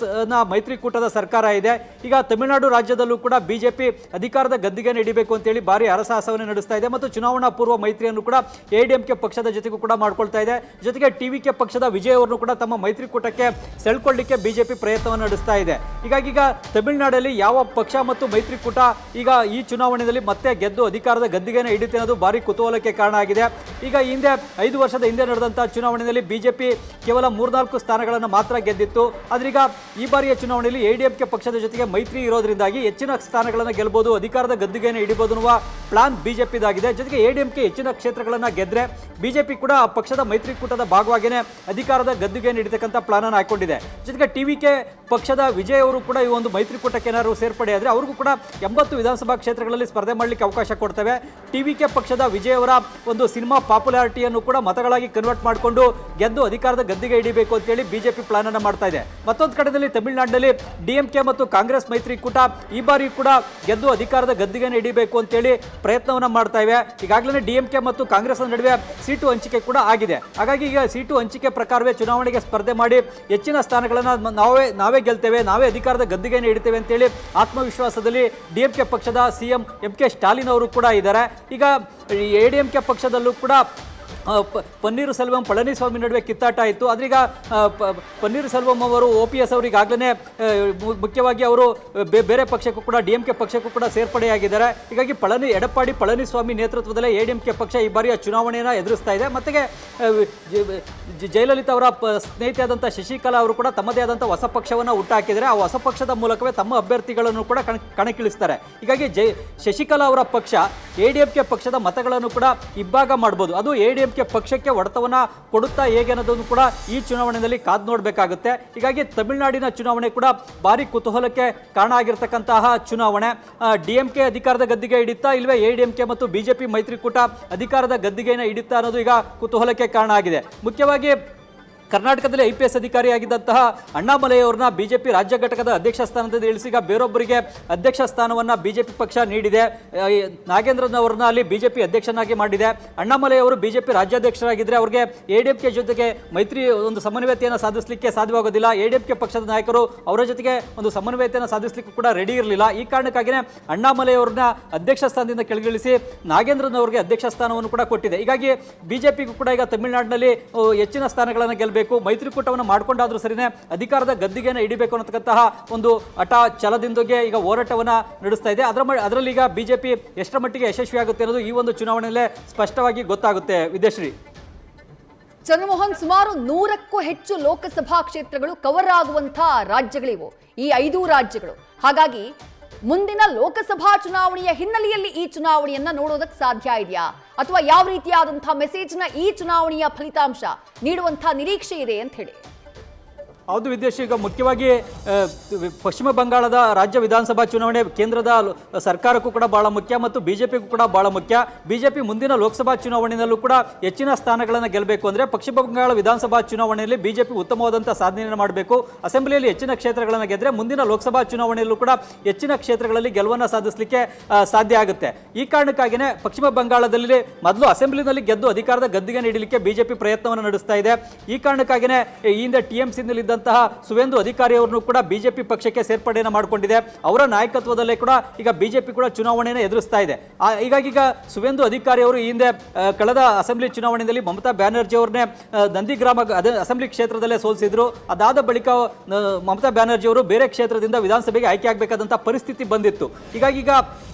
B: ಮೈತ್ರಿಕೂಟದ ಸರ್ಕಾರ ಇದೆ. ಈಗ ತಮಿಳುನಾಡು ರಾಜ್ಯದಲ್ಲೂ ಕೂಡ ಬಿಜೆಪಿ ಅಧಿಕಾರದ ಗದ್ದುಗೆಯನ್ನು ಹಿಡಿಬೇಕು ಅಂತೇಳಿ ಭಾರಿ ಹರಸಾಹಸವನ್ನು ನಡೆಸ್ತಾ ಇದೆ ಮತ್ತು ಚುನಾವಣಾ ಪೂರ್ವ ಮೈತ್ರಿಯನ್ನು ಕೂಡ ಎಡಿಎಂಕೆ ಪಕ್ಷದ ಜೊತೆಗೂ ಕೂಡ ಮಾಡ್ಕೊಳ್ತಾ ಇದೆ. ಜೊತೆಗೆ ಟಿವಿಕೆ ಪಕ್ಷದ ವಿಜಯ್ ಅವರನ್ನು ಕೂಡ ತಮ್ಮ ಮೈತ್ರಿಕೂಟಕ್ಕೆ ಸೆಳ್ಕೊಳ್ಳಿಕ್ಕೆ ಬಿಜೆಪಿ ಪ್ರಯತ್ನವನ್ನು ನಡೆಸ್ತಾ ಇದೆ. ಹೀಗಾಗಿ ಈಗ ತಮಿಳುನಾಡಲ್ಲಿ ಯಾವ ಪಕ್ಷ ಮತ್ತು ಮೈತ್ರಿಕೂಟ ಈಗ ಈ ಚುನಾವಣೆಯಲ್ಲಿ ಮತ್ತೆ ಗೆದ್ದು ಅಧಿಕಾರದ ಗದ್ದುಗೆಯನ್ನು ಹಿಡಿಯುತ್ತೆ ಅನ್ನೋದು ಭಾರಿ ಕುತೂಹಲಕ್ಕೆ ಕಾರಣ ಆಗಿದೆ. ಈಗ ಹಿಂದೆ 5 ವರ್ಷದ ಹಿಂದೆ ನಡೆದಂತಹ ಚುನಾವಣೆಯಲ್ಲಿ ಬಿಜೆಪಿ ಕೇವಲ 3-4 ಸ್ಥಾನಗಳನ್ನು ಮಾತ್ರ ಗೆದ್ದಿತ್ತು. ಆದ್ರೀಗ ಈ ಬಾರಿಯ ಚುನಾವಣೆಯಲ್ಲಿ ಎಡಿಎಂಕೆ ಪಕ್ಷದ ಜೊತೆಗೆ ಮೈತ್ರಿ ಇರೋದ್ರಿಂದಾಗಿ ಹೆಚ್ಚಿನ ಸ್ಥಾನಗಳನ್ನು ಗೆಲ್ಲಬಹುದು, ಅಧಿಕಾರದ ಗದ್ದುಗೆಯನ್ನು ಹಿಡಿಬಹುದು ಅನ್ನುವ ಪ್ಲಾನ್ ಬಿಜೆಪಿದಾಗಿದೆ. ಜೊತೆಗೆ ಎಡಿಎಂಕೆ ಹೆಚ್ಚಿನ ಕ್ಷೇತ್ರಗಳನ್ನು ಗೆದ್ರೆ ಬಿಜೆಪಿ ಕೂಡ ಆ ಪಕ್ಷದ ಮೈತ್ರಿಕೂಟದ ಭಾಗವಾಗಿಯೇ ಅಧಿಕಾರದ ಗದ್ದುಗೆಯನ್ನು ಹಿಡಿತಕ್ಕಂಥ ಪ್ಲಾನ್ ಅನ್ನು ಹಾಕೊಂಡಿದೆ. ಜೊತೆಗೆ ಟಿವಿಕೆ ಪಕ್ಷದ ವಿಜಯ್ ಅವರು ಕೂಡ ಈ ಒಂದು ಮೈತ್ರಿಕೂಟಕ್ಕೆ ಏನಾದ್ರು ಸೇರ್ಪಡೆ ಆದರೆ ಅವ್ರಿಗೂ ಕೂಡ 80 ವಿಧಾನಸಭಾ ಕ್ಷೇತ್ರಗಳಲ್ಲಿ ಸ್ಪರ್ಧೆ ಮಾಡಲಿಕ್ಕೆ ಅವಕಾಶ ಕೊಡ್ತವೆ. ಟಿವಿಕೆ ಪಕ್ಷದ ವಿಜಯ್ ಅವರ ಒಂದು ಸಿನಿಮಾ ಪಾಪ್ಯುಲಾರಿಟಿಯನ್ನು ಕೂಡ ಮತಗಳಾಗಿ ಕನ್ವರ್ಟ್ ಮಾಡಿಕೊಂಡು ಗೆದ್ದು ಅಧಿಕಾರದ ಗದ್ದುಗೆ ಹಿಡಿಬೇಕು ಅಂತೇಳಿ ಬಿಜೆಪಿ ಪ್ಲಾನ್ ಅನ್ನು ಮಾಡ್ತಾ ಇದೆ. ಮತ್ತೊಂದು ಕಡೆಯಲ್ಲಿ ತಮಿಳುನಾಡಿನಲ್ಲಿ ಡಿಎಂಕೆ ಮತ್ತು ಕಾಂಗ್ರೆಸ್ ಮೈತ್ರಿಕೂಟ ಈ ಬಾರಿ ಕೂಡ ಗೆದ್ದು ಅಧಿಕಾರದ ಗದ್ದುಗೆಯನ್ನು ಹಿಡಿಬೇಕು ಅಂತೇಳಿ ಪ್ರಯತ್ನವನ್ನ ಮಾಡ್ತಾ ಇವೆ. ಈಗಾಗಲೇ ಡಿಎಂಕೆ ಮತ್ತು ಕಾಂಗ್ರೆಸ್ ನಡುವೆ ಸೀಟು ಹಂಚಿಕೆ ಕೂಡ ಆಗಿದೆ. ಹಾಗಾಗಿ ಈಗ ಸೀಟು ಹಂಚಿಕೆ ಪ್ರಕಾರವೇ ಚುನಾವಣೆಗೆ ಸ್ಪರ್ಧೆ ಮಾಡಿ ಹೆಚ್ಚಿನ ಸ್ಥಾನಗಳನ್ನು ನಾವೇ ಗೆಲ್ತೇವೆ, ನಾವೇ ಅಧಿಕಾರದ ಗದ್ದುಗೆಯನ್ನು ಹಿಡಿತೇವೆ ಅಂತೇಳಿ ಆತ್ಮವಿಶ್ವಾಸದಲ್ಲಿ ಡಿಎಂಕೆ ಪಕ್ಷದ ಸಿಎಂ ಎಂ.ಕೆ. ಸ್ಟಾಲಿನ್ ಅವರು ಕೂಡ ಇದ್ದಾರೆ. ಈಗ ಎಡಿಎಂಕೆ ಪಕ್ಷದಲ್ಲೂ ಕೂಡ ಪನ್ನೀರ್ ಸೆಲ್ವಂ ಪಳನಿಸ್ವಾಮಿ ನಡುವೆ ಕಿತ್ತಾಟ ಆಯಿತು. ಆದ್ರೀಗ ಪನ್ನೀರ್ ಸೆಲ್ವಂ ಅವರು OPS ಅವರು ಈಗಾಗಲೇ ಮುಖ್ಯವಾಗಿ ಅವರು ಬೇರೆ ಪಕ್ಷಕ್ಕೂ ಕೂಡ ಡಿಎಂಕೆ ಪಕ್ಷಕ್ಕೂ ಕೂಡ ಸೇರ್ಪಡೆಯಾಗಿದ್ದಾರೆ. ಹೀಗಾಗಿ ಎಡಪ್ಪಾಡಿ ಪಳನಿಸ್ವಾಮಿ ನೇತೃತ್ವದಲ್ಲೇ ಎಡಿಎಂಕೆ ಪಕ್ಷ ಈ ಬಾರಿಯ ಚುನಾವಣೆಯನ್ನು ಎದುರಿಸ್ತಾ ಇದೆ. ಮತ್ತೆ ಜಯಲಲಿತಾ ಅವರ ಸ್ನೇಹಿತೆಯಾದಂಥ ಶಶಿಕಲಾ ಅವರು ಕೂಡ ತಮ್ಮದೇ ಆದಂಥ ಹೊಸ ಪಕ್ಷವನ್ನು ಹುಟ್ಟಾಕಿದ್ದಾರೆ. ಆ ಹೊಸ ಪಕ್ಷದ ಮೂಲಕವೇ ತಮ್ಮ ಅಭ್ಯರ್ಥಿಗಳನ್ನು ಕೂಡ ಕಣಕ್ಕಿಳಿಸ್ತಾರೆ. ಹೀಗಾಗಿ ಶಶಿಕಲಾ ಅವರ ಪಕ್ಷ ಎಡಿಎಂಕೆ ಪಕ್ಷದ ಮತಗಳನ್ನು ಕೂಡ ಇಬ್ಬಾಗ ಮಾಡಬಹುದು. ಅದು ಎಡಿಎಂಕೆ ಪಕ್ಷಕ್ಕೆ ಹೊಡೆತವನ್ನ ಕೊಡುತ್ತಾ ಹೇಗೆ ಅನ್ನೋದನ್ನು ಕೂಡ ಈ ಚುನಾವಣೆಯಲ್ಲಿ ಕಾದು ನೋಡಬೇಕಾಗುತ್ತೆ. ಹೀಗಾಗಿ ತಮಿಳುನಾಡಿನ ಚುನಾವಣೆ ಕೂಡ ಭಾರಿ ಕುತೂಹಲಕ್ಕೆ ಕಾರಣ ಆಗಿರತಕ್ಕಂತಹ ಚುನಾವಣೆ. ಡಿಎಂಕೆ ಅಧಿಕಾರದ ಗದ್ದುಗೆ ಹಿಡಿಯುತ್ತಾ ಇಲ್ವೇ ಎಡಿಎಂಕೆ ಮತ್ತು ಬಿಜೆಪಿ ಮೈತ್ರಿಕೂಟ ಅಧಿಕಾರದ ಗದ್ದುಗೆಯನ್ನು ಹಿಡಿಯುತ್ತಾ ಅನ್ನೋದು ಈಗ ಕುತೂಹಲಕ್ಕೆ ಕಾರಣ ಆಗಿದೆ. ಮುಖ್ಯವಾಗಿ ಕರ್ನಾಟಕದಲ್ಲಿ IPS ಅಧಿಕಾರಿಯಾಗಿದ್ದಂತಹ ಅಣ್ಣಾಮಲೈ ಅವರನ್ನ ಬಿಜೆಪಿ ರಾಜ್ಯ ಘಟಕದ ಅಧ್ಯಕ್ಷ ಸ್ಥಾನದಿಂದ ಇಳಿಸಿ ಈಗ ಬೇರೊಬ್ಬರಿಗೆ ಅಧ್ಯಕ್ಷ ಸ್ಥಾನವನ್ನ ಬಿಜೆಪಿ ಪಕ್ಷ ನೀಡಿದೆ. ನಾಗೇಂದ್ರನ್ ಅವರನ್ನ ಅಲ್ಲಿ ಬಿಜೆಪಿ ಅಧ್ಯಕ್ಷನಾಗಿ ಮಾಡಿದೆ. ಅಣ್ಣಾಮಲೈ ಅವರು ಬಿಜೆಪಿ ರಾಜ್ಯಾಧ್ಯಕ್ಷರಾಗಿದ್ದರೆ ಅವರಿಗೆ ADMK ಜೊತೆಗೆ ಮೈತ್ರಿ ಒಂದು ಸಮನ್ವಯತೆಯನ್ನು ಸಾಧಿಸಲಿಕ್ಕೆ ಸಾಧ್ಯವಾಗೋದಿಲ್ಲ. ADMK ಪಕ್ಷದ ನಾಯಕರು ಅವರ ಜೊತೆಗೆ ಒಂದು ಸಮನ್ವಯತೆಯನ್ನು ಸಾಧಿಸಲಿಕ್ಕೂ ಕೂಡ ರೆಡಿ ಇರಲಿಲ್ಲ. ಈ ಕಾರಣಕ್ಕಾಗಿಯೇ ಅಣ್ಣಾಮಲೈ ಅವರನ್ನ ಅಧ್ಯಕ್ಷ ಸ್ಥಾನದಿಂದ ಕೆಳಗಿಳಿಸಿ ನಾಗೇಂದ್ರನ್ ಅವರಿಗೆ ಅಧ್ಯಕ್ಷ ಸ್ಥಾನವನ್ನು ಕೂಡ ಕೊಟ್ಟಿದೆ. ಹೀಗಾಗಿ ಬಿಜೆಪಿಗೂ ಕೂಡ ಈಗ ತಮಿಳುನಾಡಿನಲ್ಲಿ ಹೆಚ್ಚಿನ ಸ್ಥಾನಗಳನ್ನು ಗೆಲ್ಲಬೇಕು, ಮೈತ್ರಿಕೂಟವನ್ನು ಮಾಡಿಕೊಂಡಾದ್ರೂ ಸರಿನೇ ಅಧಿಕಾರದ ಗದ್ದಿಗೆಯನ್ನು ಹಿಡಿಬೇಕು ಅನ್ನತಕ್ಕಂತಹ ಒಂದು ಹಠ ಛಲದಿಂದಗೆ ಈಗ ಹೋರಾಟವನ್ನ ನಡೆಸ್ತಾ ಇದೆ. ಅದರಲ್ಲಿ ಈಗ ಬಿಜೆಪಿ ಎಷ್ಟರ ಮಟ್ಟಿಗೆ ಯಶಸ್ವಿಯಾಗುತ್ತೆ ಅನ್ನೋದು ಈ ಒಂದು ಚುನಾವಣೆಯಲ್ಲೇ ಸ್ಪಷ್ಟವಾಗಿ ಗೊತ್ತಾಗುತ್ತೆ. ವಿದ್ಯಾಶ್ರೀ,
A: ಚಂದ್ರಮೋಹನ್, ಸುಮಾರು 100ಕ್ಕೂ ಹೆಚ್ಚು ಲೋಕಸಭಾ ಕ್ಷೇತ್ರಗಳು ಕವರ್ ಆಗುವಂತಹ ರಾಜ್ಯಗಳಿವು ಈ 5 ರಾಜ್ಯಗಳು. ಹಾಗಾಗಿ ಮುಂದಿನ ಲೋಕಸಭಾ ಚುನಾವಣೆಯ ಹಿನ್ನೆಲೆಯಲ್ಲಿ ಈ ಚುನಾವಣೆಯನ್ನ ನೋಡೋದಕ್ಕೆ ಸಾಧ್ಯ ಇದೆಯಾ, ಅಥವಾ ಯಾವ ರೀತಿಯಾದಂತಹ ಮೆಸೇಜ್ನ ಈ ಚುನಾವಣೆಯ ಫಲಿತಾಂಶ ನೀಡುವಂತಹ ನಿರೀಕ್ಷೆ ಇದೆ ಅಂತ ಹೇಳಿ?
B: ಹೌದು ವಿದ್ಯಾಶ್ರೀ, ಈಗ ಮುಖ್ಯವಾಗಿ ಪಶ್ಚಿಮ ಬಂಗಾಳದ ರಾಜ್ಯ ವಿಧಾನಸಭಾ ಚುನಾವಣೆ ಕೇಂದ್ರದ ಸರ್ಕಾರಕ್ಕೂ ಕೂಡ ಬಹಳ ಮುಖ್ಯ ಮತ್ತು ಬಿಜೆಪಿಗೂ ಕೂಡ ಬಹಳ ಮುಖ್ಯ. ಬಿಜೆಪಿ ಮುಂದಿನ ಲೋಕಸಭಾ ಚುನಾವಣೆಯಲ್ಲೂ ಕೂಡ ಹೆಚ್ಚಿನ ಸ್ಥಾನಗಳನ್ನು ಗೆಲ್ಲಬೇಕು ಅಂದರೆ ಪಶ್ಚಿಮ ಬಂಗಾಳ ವಿಧಾನಸಭಾ ಚುನಾವಣೆಯಲ್ಲಿ ಬಿಜೆಪಿ ಉತ್ತಮವಾದಂಥ ಸಾಧನೆಯನ್ನು ಮಾಡಬೇಕು. ಅಸೆಂಬ್ಲಿಯಲ್ಲಿ ಹೆಚ್ಚಿನ ಕ್ಷೇತ್ರಗಳನ್ನು ಗೆದ್ದರೆ ಮುಂದಿನ ಲೋಕಸಭಾ ಚುನಾವಣೆಯಲ್ಲೂ ಕೂಡ ಹೆಚ್ಚಿನ ಕ್ಷೇತ್ರಗಳಲ್ಲಿ ಗೆಲುವನ್ನು ಸಾಧಿಸಲಿಕ್ಕೆ ಸಾಧ್ಯ ಆಗುತ್ತೆ. ಈ ಕಾರಣಕ್ಕಾಗಿಯೇ ಪಶ್ಚಿಮ ಬಂಗಾಳದಲ್ಲಿ ಮೊದಲು ಅಸೆಂಬ್ಲಿನಲ್ಲಿ ಗೆದ್ದು ಅಧಿಕಾರದ ಗದ್ದಿಗೆ ನೀಡಲಿಕ್ಕೆ ಬಿಜೆಪಿ ಪ್ರಯತ್ನವನ್ನು ನಡೆಸ್ತಾ ಇದೆ. ಈ ಕಾರಣಕ್ಕಾಗಿಯೇ ಈ ಹಿಂದೆ TMCನಲ್ಲಿ ಸುವೇಂದು ಅಧಿಕಾರಿ ಅವರನ್ನು ಕೂಡ ಬಿಜೆಪಿ ಪಕ್ಷಕ್ಕೆ ಸೇರ್ಪಡೆಯನ್ನು ಮಾಡಿಕೊಂಡಿದೆ. ಅವರ ನಾಯಕತ್ವದಲ್ಲೇ ಕೂಡ ಈಗ ಬಿಜೆಪಿ ಕೂಡ ಚುನಾವಣೆಯನ್ನು ಎದುರಿಸ್ತಾ ಇದೆ. ಹೀಗಾಗಿ ಈಗ ಸುವೇಂದು ಅಧಿಕಾರಿ ಅವರು ಈ ಹಿಂದೆ ಕಳೆದ ಅಸೆಂಬ್ಲಿ ಚುನಾವಣೆಯಲ್ಲಿ ಮಮತಾ ಬ್ಯಾನರ್ಜಿ ಅವ್ರನ್ನೇ ನಂದಿಗ್ರಾಮ ಅಸೆಂಬ್ಲಿ ಕ್ಷೇತ್ರದಲ್ಲೇ ಸೋಲಿಸಿದ್ರು. ಅದಾದ ಬಳಿಕ ಮಮತಾ ಬ್ಯಾನರ್ಜಿ ಅವರು ಬೇರೆ ಕ್ಷೇತ್ರದಿಂದ ವಿಧಾನಸಭೆಗೆ ಆಯ್ಕೆ ಆಗಬೇಕಾದಂಥ ಪರಿಸ್ಥಿತಿ ಬಂದಿತ್ತು. ಹೀಗಾಗಿ ಈಗ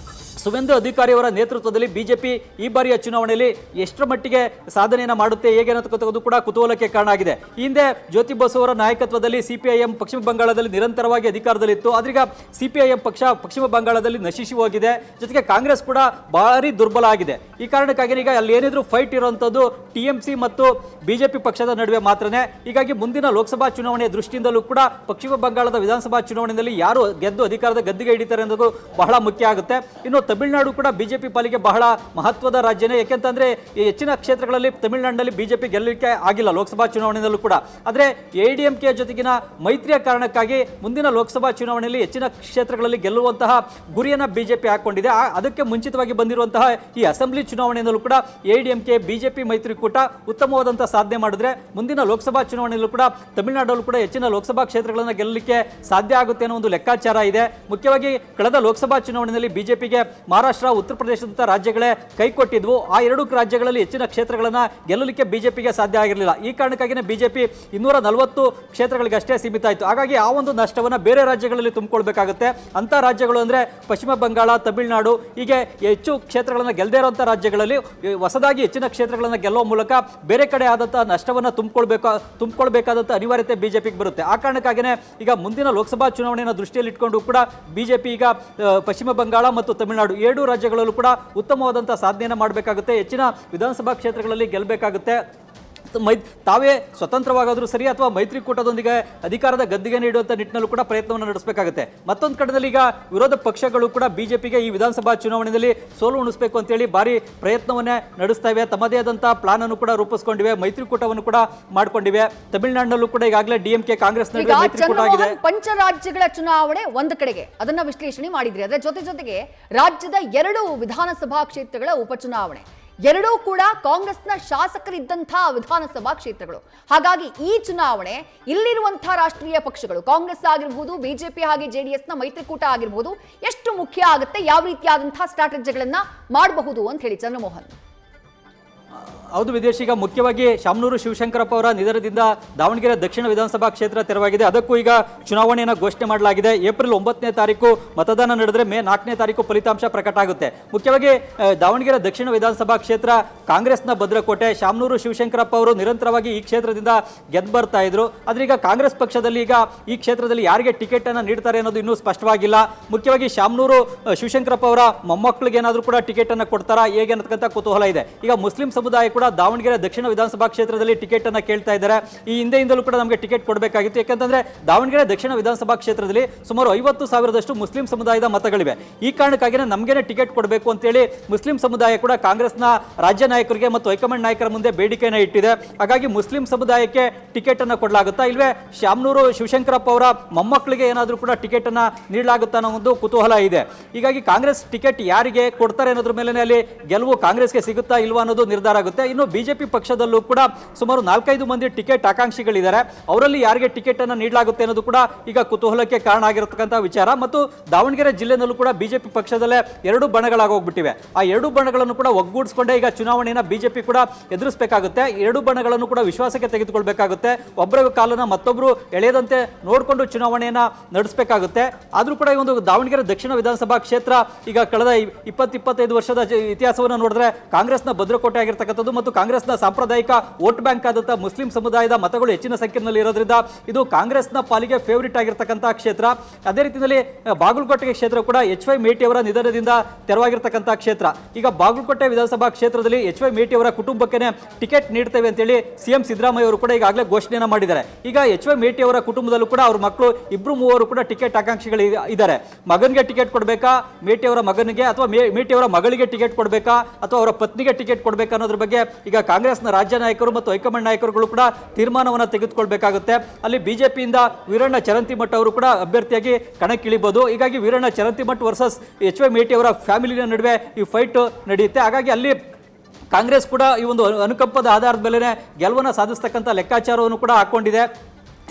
B: ಸುವೇಂದು ಅಧಿಕಾರಿ ಅವರ ನೇತೃತ್ವದಲ್ಲಿ ಬಿಜೆಪಿ ಈ ಬಾರಿಯ ಚುನಾವಣೆಯಲ್ಲಿ ಎಷ್ಟರ ಮಟ್ಟಿಗೆ ಸಾಧನೆಯನ್ನು ಮಾಡುತ್ತೆ ಹೇಗೆ ಅನ್ನತಕ್ಕಂಥದ್ದು ಕೂಡ ಕುತೂಹಲಕ್ಕೆ ಕಾರಣ ಆಗಿದೆ. ಈ ಹಿಂದೆ ಜ್ಯೋತಿ ಬಸು ಅವರ ನಾಯಕತ್ವದಲ್ಲಿ CPIM ಪಶ್ಚಿಮ ಬಂಗಾಳದಲ್ಲಿ ನಿರಂತರವಾಗಿ ಅಧಿಕಾರದಲ್ಲಿತ್ತು. ಆದ್ರೀಗ CPIM ಪಕ್ಷ ಪಶ್ಚಿಮ ಬಂಗಾಳದಲ್ಲಿ ನಶಿಸಿ ಹೋಗಿದೆ. ಜೊತೆಗೆ ಕಾಂಗ್ರೆಸ್ ಕೂಡ ಭಾರಿ ದುರ್ಬಲ ಆಗಿದೆ. ಈ ಕಾರಣಕ್ಕಾಗಿ ಈಗ ಅಲ್ಲಿ ಏನಿದ್ರು ಫೈಟ್ ಇರುವಂಥದ್ದು TMC ಮತ್ತು ಬಿಜೆಪಿ ಪಕ್ಷದ ನಡುವೆ ಮಾತ್ರನೇ. ಹೀಗಾಗಿ ಮುಂದಿನ ಲೋಕಸಭಾ ಚುನಾವಣೆಯ ದೃಷ್ಟಿಯಿಂದಲೂ ಕೂಡ ಪಶ್ಚಿಮ ಬಂಗಾಳದ ವಿಧಾನಸಭಾ ಚುನಾವಣೆಯಲ್ಲಿ ಯಾರು ಗೆದ್ದು ಅಧಿಕಾರದ ಗದ್ದಿಗೆ ಹಿಡಿತಾರೆ ಅನ್ನೋದು ಬಹಳ ಮುಖ್ಯ ಆಗುತ್ತೆ. ಇನ್ನು ತಮಿಳುನಾಡು ಕೂಡ ಬಿಜೆಪಿ ಪಾಲಿಗೆ ಬಹಳ ಮಹತ್ವದ ರಾಜ್ಯನೇ. ಯಾಕೆಂತಂದ್ರೆ ಹೆಚ್ಚಿನ ಕ್ಷೇತ್ರಗಳಲ್ಲಿ ತಮಿಳುನಾಡಿನಲ್ಲಿ ಬಿಜೆಪಿ ಗೆಲ್ಲಲಿಕ್ಕೆ ಆಗಿಲ್ಲ ಲೋಕಸಭಾ ಚುನಾವಣೆಯಲ್ಲೂ ಕೂಡ. ಆದರೆ ADMK ಜೊತೆಗಿನ ಮೈತ್ರಿಯ ಕಾರಣಕ್ಕಾಗಿ ಮುಂದಿನ ಲೋಕಸಭಾ ಚುನಾವಣೆಯಲ್ಲಿ ಹೆಚ್ಚಿನ ಕ್ಷೇತ್ರಗಳಲ್ಲಿ ಗೆಲ್ಲುವಂತಹ ಗುರಿಯನ್ನು ಬಿಜೆಪಿ ಹಾಕೊಂಡಿದೆ. ಅದಕ್ಕೆ ಮುಂಚಿತವಾಗಿ ಬಂದಿರುವಂತಹ ಈ ಅಸೆಂಬ್ಲಿ ಚುನಾವಣೆಯಲ್ಲೂ ಕೂಡ ADMK ಬಿಜೆಪಿ ಮೈತ್ರಿಕೂಟ ಉತ್ತಮವಾದಂತಹ ಸಾಧನೆ ಮಾಡಿದ್ರೆ ಮುಂದಿನ ಲೋಕಸಭಾ ಚುನಾವಣೆಯಲ್ಲೂ ಕೂಡ ತಮಿಳುನಾಡಲ್ಲೂ ಕೂಡ ಹೆಚ್ಚಿನ ಲೋಕಸಭಾ ಕ್ಷೇತ್ರಗಳನ್ನು ಗೆಲ್ಲಲಿಕ್ಕೆ ಸಾಧ್ಯ ಆಗುತ್ತೆ ಅನ್ನೋ ಒಂದು ಲೆಕ್ಕಾಚಾರ ಇದೆ. ಮುಖ್ಯವಾಗಿ ಕಳೆದ ಲೋಕಸಭಾ ಚುನಾವಣೆಯಲ್ಲಿ ಬಿಜೆಪಿಗೆ ಮಹಾರಾಷ್ಟ್ರ, ಉತ್ತರ ಪ್ರದೇಶದಂತಹ ರಾಜ್ಯಗಳೇ ಕೈಕೊಟ್ಟಿದ್ವು. ಆ 2 ರಾಜ್ಯಗಳಲ್ಲಿ ಹೆಚ್ಚಿನ ಕ್ಷೇತ್ರಗಳನ್ನು ಗೆಲ್ಲಲಿಕ್ಕೆ ಬಿಜೆಪಿಗೆ ಸಾಧ್ಯ ಆಗಿರಲಿಲ್ಲ. ಈ ಕಾರಣಕ್ಕಾಗಿಯೇ ಬಿಜೆಪಿ 240 ಕ್ಷೇತ್ರಗಳಿಗಷ್ಟೇ ಸೀಮಿತ ಆಯಿತು. ಹಾಗಾಗಿ ಆ ಒಂದು ನಷ್ಟವನ್ನು ಬೇರೆ ರಾಜ್ಯಗಳಲ್ಲಿ ತುಂಬಿಕೊಳ್ಬೇಕಾಗುತ್ತೆ. ಅಂಥ ರಾಜ್ಯಗಳು ಅಂದರೆ ಪಶ್ಚಿಮ ಬಂಗಾಳ, ತಮಿಳುನಾಡು, ಹೀಗೆ ಹೆಚ್ಚು ಕ್ಷೇತ್ರಗಳನ್ನು ಗೆಲ್ಲದೇ ಇರುವಂಥ ರಾಜ್ಯಗಳಲ್ಲಿ ಹೊಸದಾಗಿ ಹೆಚ್ಚಿನ ಕ್ಷೇತ್ರಗಳನ್ನು ಗೆಲ್ಲುವ ಮೂಲಕ ಬೇರೆ ಕಡೆ ಆದಂಥ ನಷ್ಟವನ್ನು ತುಂಬಿಕೊಳ್ಬೇಕಾದಂಥ ಅನಿವಾರ್ಯತೆ ಬಿಜೆಪಿಗೆ ಬರುತ್ತೆ. ಆ ಕಾರಣಕ್ಕಾಗಿಯೇ ಈಗ ಮುಂದಿನ ಲೋಕಸಭಾ ಚುನಾವಣೆಯನ್ನು ದೃಷ್ಟಿಯಲ್ಲಿ ಇಟ್ಕೊಂಡು ಕೂಡ ಬಿಜೆಪಿ ಈಗ ಪಶ್ಚಿಮ ಬಂಗಾಳ ಮತ್ತು ತಮಿಳುನಾಡು 2 ರಾಜ್ಯಗಳಲ್ಲೂ ಕೂಡ ಉತ್ತಮವಾದಂತಹ ಸಾಧನೆಯನ್ನು ಮಾಡಬೇಕಾಗುತ್ತೆ. ಹೆಚ್ಚಿನ ವಿಧಾನಸಭಾ ಕ್ಷೇತ್ರಗಳಲ್ಲಿ ಗೆಲ್ಲಬೇಕಾಗುತ್ತೆ. ತಾವೇ ಸ್ವತಂತ್ರವಾಗಾದರೂ ಸರಿ ಅಥವಾ ಮೈತ್ರಿಕೂಟದೊಂದಿಗೆ ಅಧಿಕಾರದ ಗದ್ದಿಗೆ ನೀಡುವಂಥ ನಿಟ್ಟಿನಲ್ಲೂ ಕೂಡ ಪ್ರಯತ್ನವನ್ನು ನಡೆಸಬೇಕಾಗುತ್ತೆ. ಮತ್ತೊಂದು ಕಡೆಯಲ್ಲಿ ಈಗ ವಿರೋಧ ಪಕ್ಷಗಳು ಕೂಡ ಬಿಜೆಪಿಗೆ ಈ ವಿಧಾನಸಭಾ ಚುನಾವಣೆಯಲ್ಲಿ ಸೋಲು ಉಣಿಸಬೇಕು ಅಂತೇಳಿ ಭಾರಿ ಪ್ರಯತ್ನವನ್ನೇ ನಡೆಸ್ತಾ ಇವೆ. ತಮ್ಮದೇ ಆದಂತಹ ಪ್ಲಾನ್ ಅನ್ನು ಕೂಡ ರೂಪಿಸಿಕೊಂಡಿವೆ, ಮೈತ್ರಿಕೂಟವನ್ನು ಕೂಡ ಮಾಡಿಕೊಂಡಿವೆ. ತಮಿಳುನಾಡಿನಲ್ಲೂ ಕೂಡ ಈಗಾಗಲೇ DMK ಕಾಂಗ್ರೆಸ್ ನಡುವೆ ಮೈತ್ರಿಕೂಟ ಆಗಿದೆ.
A: ಪಂಚರಾಜ್ಯಗಳ ಚುನಾವಣೆ ಒಂದು ಕಡೆಗೆ ಅದನ್ನ ವಿಶ್ಲೇಷಣೆ ಮಾಡಿದ್ರಿ. ಅದರ ಜೊತೆಗೆ ರಾಜ್ಯದ 2 ವಿಧಾನಸಭಾ ಕ್ಷೇತ್ರಗಳ ಉಪಚುನಾವಣೆ, ಎರಡೂ ಕೂಡ ಕಾಂಗ್ರೆಸ್ನ ಶಾಸಕರಿದ್ದಂತಹ ವಿಧಾನಸಭಾ ಕ್ಷೇತ್ರಗಳು. ಹಾಗಾಗಿ ಈ ಚುನಾವಣೆ ಇಲ್ಲಿರುವಂತಹ ರಾಷ್ಟ್ರೀಯ ಪಕ್ಷಗಳು ಕಾಂಗ್ರೆಸ್ ಆಗಿರಬಹುದು, ಬಿಜೆಪಿ ಹಾಗೆ JDSನ ಮೈತ್ರಿಕೂಟ ಆಗಿರಬಹುದು ಎಷ್ಟು ಮುಖ್ಯ ಆಗುತ್ತೆ, ಯಾವ ರೀತಿಯಾದಂತಹ ಸ್ಟ್ರಾಟಜಿಗಳನ್ನ ಮಾಡಬಹುದು ಅಂತ ಹೇಳಿ ಚಂದ್ರಮೋಹನ್.
B: ಹೌದು ವಿದೇಶಿ, ಈಗ ಮುಖ್ಯವಾಗಿ ಶಾಮನೂರು ಶಿವಶಂಕರಪ್ಪ ಅವರ ನಿಧನದಿಂದ ದಾವಣಗೆರೆ ದಕ್ಷಿಣ ವಿಧಾನಸಭಾ ಕ್ಷೇತ್ರ ತೆರವಾಗಿದೆ. ಅದಕ್ಕೂ ಈಗ ಚುನಾವಣೆಯನ್ನು ಘೋಷಣೆ ಮಾಡಲಾಗಿದೆ. ಏಪ್ರಿಲ್ 9ನೇ ತಾರೀಕು ಮತದಾನ ನಡೆದರೆ ಮೇ 4ನೇ ತಾರೀಕು ಫಲಿತಾಂಶ ಪ್ರಕಟ ಆಗುತ್ತೆ. ಮುಖ್ಯವಾಗಿ ದಾವಣಗೆರೆ ದಕ್ಷಿಣ ವಿಧಾನಸಭಾ ಕ್ಷೇತ್ರ ಕಾಂಗ್ರೆಸ್ನ ಭದ್ರಕೋಟೆ. ಶಾಮನೂರು ಶಿವಶಂಕರಪ್ಪ ಅವರು ನಿರಂತರವಾಗಿ ಈ ಕ್ಷೇತ್ರದಿಂದ ಗೆದ್ದು ಬರ್ತಾ ಇದ್ರು. ಆದ್ರೆ ಈಗ ಕಾಂಗ್ರೆಸ್ ಪಕ್ಷದಲ್ಲಿ ಈಗ ಈ ಕ್ಷೇತ್ರದಲ್ಲಿ ಯಾರಿಗೆ ಟಿಕೆಟ್ ಅನ್ನು ನೀಡ್ತಾರೆ ಅನ್ನೋದು ಇನ್ನೂ ಸ್ಪಷ್ಟವಾಗಿಲ್ಲ. ಮುಖ್ಯವಾಗಿ ಶಾಮನೂರು ಶಿವಶಂಕರಪ್ಪ ಅವರ ಮೊಮ್ಮಕ್ಕಳಿಗೆ ಏನಾದರೂ ಕೂಡ ಟಿಕೆಟ್ ಅನ್ನು ಕೊಡ್ತಾರಾ ಹೇಗೆ ಅನ್ನತಕ್ಕಂಥ ಕುತೂಹಲ ಇದೆ. ಈಗ ಮುಸ್ಲಿಂ ಸಮುದಾಯ ಕೂಡ ಕೂಡ ದಾವಣಗೆರೆ ದಕ್ಷಿಣ ವಿಧಾನಸಭಾ ಕ್ಷೇತ್ರದಲ್ಲಿ ಟಿಕೆಟ್ ಅನ್ನ ಕೇಳ್ತಾ ಇದ್ದಾರೆ. ಈ ಹಿಂದೆಯಿಂದಲೂ ಕೂಡ ನಮಗೆ ಟಿಕೆಟ್ ಕೊಡಬೇಕಾಗಿತ್ತು. ಯಾಕಂತಂದ್ರೆ ದಾವಣಗೆರೆ ದಕ್ಷಿಣ ವಿಧಾನಸಭಾ ಕ್ಷೇತ್ರದಲ್ಲಿ ಸುಮಾರು 50,000 ಮುಸ್ಲಿಂ ಸಮುದಾಯದ ಮತಗಳಿವೆ. ಈ ಕಾರಣಕ್ಕಾಗಿ ನಮಗೇನೆ ಟಿಕೆಟ್ ಕೊಡಬೇಕು ಅಂತೇಳಿ ಮುಸ್ಲಿಂ ಸಮುದಾಯ ಕೂಡ ಕಾಂಗ್ರೆಸ್ನ ರಾಜ್ಯ ನಾಯಕರಿಗೆ ಮತ್ತು ಹೈಕಮಾಂಡ್ ನಾಯಕರ ಮುಂದೆ ಬೇಡಿಕೆಯನ್ನು ಇಟ್ಟಿದೆ. ಹಾಗಾಗಿ ಮುಸ್ಲಿಂ ಸಮುದಾಯಕ್ಕೆ ಟಿಕೆಟ್ ಅನ್ನು ಕೊಡಲಾಗುತ್ತಾ, ಇಲ್ವೇ ಶಾಮನೂರು ಶಿವಶಂಕರಪ್ಪ ಅವರ ಮೊಮ್ಮಕ್ಕಳಿಗೆ ಏನಾದರೂ ಕೂಡ ಟಿಕೆಟ್ ಅನ್ನ ನೀಡಲಾಗುತ್ತಾ ಅನ್ನೋ ಒಂದು ಕುತೂಹಲ ಇದೆ. ಹೀಗಾಗಿ ಕಾಂಗ್ರೆಸ್ ಟಿಕೆಟ್ ಯಾರಿಗೆ ಕೊಡ್ತಾರೆ ಅನ್ನೋದ್ರ ಮೇಲೆ ಅಲ್ಲಿ ಗೆಲುವು ಕಾಂಗ್ರೆಸ್ಗೆ ಸಿಗುತ್ತಾ ಇಲ್ವಾ ಅನ್ನೋದು ನಿರ್ಧಾರ ಆಗುತ್ತೆ. ಇನ್ನು ಬಿಜೆಪಿ ಪಕ್ಷದಲ್ಲೂ ಕೂಡ ಸುಮಾರು 4-5 ಮಂದಿ ಟಿಕೆಟ್ ಆಕಾಂಕ್ಷಿಗಳಿದ್ದಾರೆ. ಅವರಲ್ಲಿ ಯಾರಿಗೆ ಟಿಕೆಟ್ ಅನ್ನು ನೀಡಲಾಗುತ್ತೆ ಅನ್ನೋದು ಕೂಡ ಈಗ ಕುತೂಹಲಕ್ಕೆ ಕಾರಣ ಆಗಿರತಕ್ಕಂಥ ವಿಚಾರ. ಮತ್ತು ದಾವಣಗೆರೆ ಜಿಲ್ಲೆನಲ್ಲೂ ಕೂಡ ಬಿಜೆಪಿ ಪಕ್ಷದಲ್ಲೇ 2 ಬಣಗಳಾಗೋಗ್ಬಿಟ್ಟಿವೆ. ಆ 2 ಬಣಗಳನ್ನು ಕೂಡ ಒಗ್ಗೂಡಿಸಿಕೊಂಡೇ ಈಗ ಚುನಾವಣೆಯನ್ನು ಬಿಜೆಪಿ ಕೂಡ ಎದುರಿಸಬೇಕಾಗುತ್ತೆ. 2 ಬಣಗಳನ್ನು ಕೂಡ ವಿಶ್ವಾಸಕ್ಕೆ ತೆಗೆದುಕೊಳ್ಬೇಕಾಗುತ್ತೆ. ಒಬ್ಬರ ಕಾಲನ ಮತ್ತೊಬ್ಬರು ಎಳೆಯದಂತೆ ನೋಡಿಕೊಂಡು ಚುನಾವಣೆಯನ್ನ ನಡೆಸಬೇಕಾಗುತ್ತೆ. ಆದರೂ ಕೂಡ ಈ ಒಂದು ದಾವಣಗೆರೆ ದಕ್ಷಿಣ ವಿಧಾನಸಭಾ ಕ್ಷೇತ್ರ ಈಗ ಕಳೆದ 20-25 ವರ್ಷದ ಇತಿಹಾಸವನ್ನು ನೋಡಿದ್ರೆ ಕಾಂಗ್ರೆಸ್ನ ಭದ್ರಕೋಟೆ ಆಗಿರ್ತಕ್ಕಂಥದ್ದು ಮತ್ತು ಕಾಂಗ್ರೆಸ್ನ ಸಾಂಪ್ರದಾಯಿಕ ವೋಟ್ ಬ್ಯಾಂಕ್ ಆದಂಥ ಮುಸ್ಲಿಂ ಸಮುದಾಯದ ಮತಗಳು ಹೆಚ್ಚಿನ ಸಂಖ್ಯೆಯಲ್ಲಿ ಇರೋದ್ರಿಂದ ಇದು ಕಾಂಗ್ರೆಸ್ನ ಪಾಲಿಗೆ ಫೇವರಿಟ್ ಆಗಿರ್ತಕ್ಕಂಥ ಕ್ಷೇತ್ರ. ಅದೇ ರೀತಿಯಲ್ಲಿ ಬಾಗಲಕೋಟೆ ಕ್ಷೇತ್ರ ಕೂಡ ಎಚ್.ವೈ. ಮೇಟಿ ಅವರ ನಿಧನದಿಂದ ತೆರವಾಗಿರ್ತಕ್ಕಂಥ ಕ್ಷೇತ್ರ. ಈಗ ಬಾಗಲಕೋಟೆ ವಿಧಾನಸಭಾ ಕ್ಷೇತ್ರದಲ್ಲಿ ಎಚ್.ವೈ. ಮೇಟಿ ಅವರ ಕುಟುಂಬಕ್ಕೆ ಟಿಕೆಟ್ ನೀಡ್ತೇವೆ ಅಂತೇಳಿ ಸಿಎಂ ಸಿದ್ದರಾಮಯ್ಯ ಅವರು ಕೂಡ ಈಗಾಗಲೇ ಘೋಷಣೆಯನ್ನು ಮಾಡಿದ್ದಾರೆ. ಈಗ ಎಚ್.ವೈ. ಮೇಟಿ ಅವರ ಕುಟುಂಬದಲ್ಲೂ ಕೂಡ ಅವ್ರ ಮಕ್ಕಳು 2-3 ಕೂಡ ಟಿಕೆಟ್ ಆಕಾಂಕ್ಷಿಗಳು ಇದ್ದಾರೆ. ಮಗನಿಗೆ ಟಿಕೆಟ್ ಕೊಡಬೇಕಾ, ಮೇಟಿ ಅವರ ಮಗನಿಗೆ ಅಥವಾ ಮೇಟಿ ಅವರ ಮಗಳಿಗೆ ಟಿಕೆಟ್ ಕೊಡಬೇಕಾ ಅಥವಾ ಅವರ ಪತ್ನಿಗೆ ಟಿಕೆಟ್ ಕೊಡಬೇಕಾ ಅನ್ನೋದ್ರ ಬಗ್ಗೆ ಈಗ ಕಾಂಗ್ರೆಸ್ನ ರಾಜ್ಯ ನಾಯಕರು ಮತ್ತು ಹೈಕಮಾಂಡ್ ನಾಯಕರುಗಳು ಕೂಡ ತೀರ್ಮಾನವನ್ನು ತೆಗೆದುಕೊಳ್ಬೇಕಾಗುತ್ತೆ. ಅಲ್ಲಿ ಬಿಜೆಪಿಯಿಂದ ವೀರಣ್ಣ ಚರಂತಿಮಠ ಅವರು ಕೂಡ ಅಭ್ಯರ್ಥಿಯಾಗಿ ಕಣಕ್ಕಿಳಿಬಹುದು. ಹೀಗಾಗಿ ವೀರಣ್ಣ ಚರಂತಿಮಠ ವರ್ಸಸ್ ಎಚ್.ವೈ. ಮೇಟಿ ಅವರ ಫ್ಯಾಮಿಲಿಯ ನಡುವೆ ಈ ಫೈಟ್ ನಡೆಯುತ್ತೆ. ಹಾಗಾಗಿ ಅಲ್ಲಿ ಕಾಂಗ್ರೆಸ್ ಕೂಡ ಈ ಒಂದು ಅನುಕಂಪದ ಆಧಾರದ ಮೇಲೆ ಗೆಲುವನ್ನು ಸಾಧಿಸತಕ್ಕಂಥ ಲೆಕ್ಕಾಚಾರವನ್ನು ಕೂಡ ಹಾಕೊಂಡಿದೆ.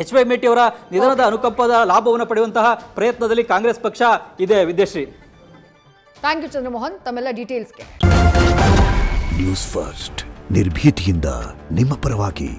B: ಎಚ್.ವೈ. ಮೇಟಿ ಅವರ ನಿಧನದ ಅನುಕಂಪದ ಲಾಭವನ್ನು ಪಡೆಯುವಂತಹ ಪ್ರಯತ್ನದಲ್ಲಿ ಕಾಂಗ್ರೆಸ್ ಪಕ್ಷ ಇದೆ. ವಿದ್ಯಾಶ್ರೀ,
A: ಥ್ಯಾಂಕ್ ಯು ಚಂದ್ರಮೋಹನ್ ತಮ್ಮೆಲ್ಲ ಡೀಟೇಲ್ಸ್ಗೆ.
C: ನ್ಯೂಸ್ ಫಸ್ಟ್ ನಿರ್ಭೀತಿಯಿಂದ ನಿಮ್ಮ ಪರವಾಗಿ.